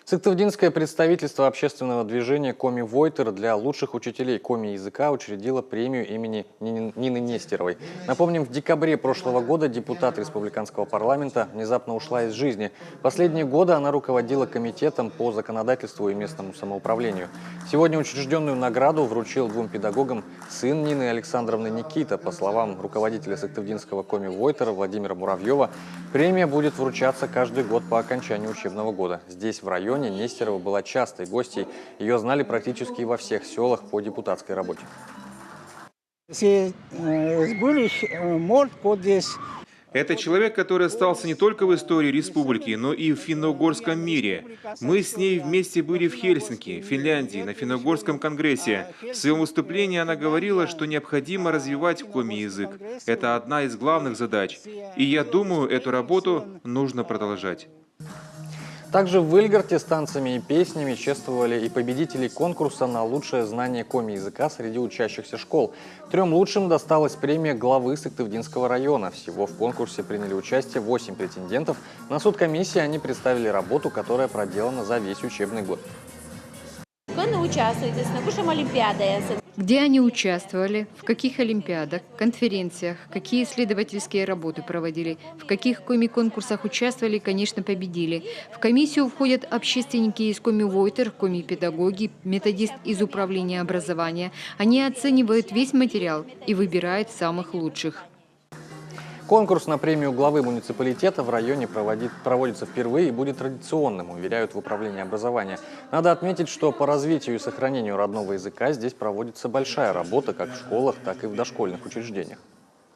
Сыктывдинское представительство общественного движения «Коми Войтер» для лучших учителей коми-языка учредило премию имени Нины Нестеровой. Напомним, в декабре прошлого года депутат республиканского парламента внезапно ушла из жизни. Последние годы она руководила комитетом по законодательству и местному самоуправлению. Сегодня учрежденную награду вручил двум педагогам сын Нины Александровны Никита. По словам руководителя Сыктывдинского «Коми Войтера» Владимира Муравьева, премия будет вручаться каждый год по окончанию учебного года. Здесь, в районе, Нестерова была частой гостьей. Ее знали практически во всех селах по депутатской работе. Это человек, который остался не только в истории республики, но и в финно-угорском мире. Мы с ней вместе были в Хельсинки, Финляндии, на финно-угорском конгрессе. В своем выступлении она говорила, что необходимо развивать коми-язык. Это одна из главных задач. И я думаю, эту работу нужно продолжать. Также в Выльгарте с танцами и песнями чествовали и победителей конкурса на лучшее знание коми-языка среди учащихся школ. 3 лучшим досталась премия главы Сыктывдинского района. Всего в конкурсе приняли участие 8 претендентов. На суд комиссии они представили работу, которая проделана за весь учебный год. Где они участвовали, в каких олимпиадах, конференциях, какие исследовательские работы проводили, в каких коми-конкурсах участвовали и, конечно, победили. В комиссию входят общественники из Коми Войтер, коми-педагоги, методист из управления образования. Они оценивают весь материал и выбирают самых лучших. Конкурс на премию главы муниципалитета в районе проводится впервые и будет традиционным, уверяют в управлении образования. Надо отметить, что по развитию и сохранению родного языка здесь проводится большая работа как в школах, так и в дошкольных учреждениях.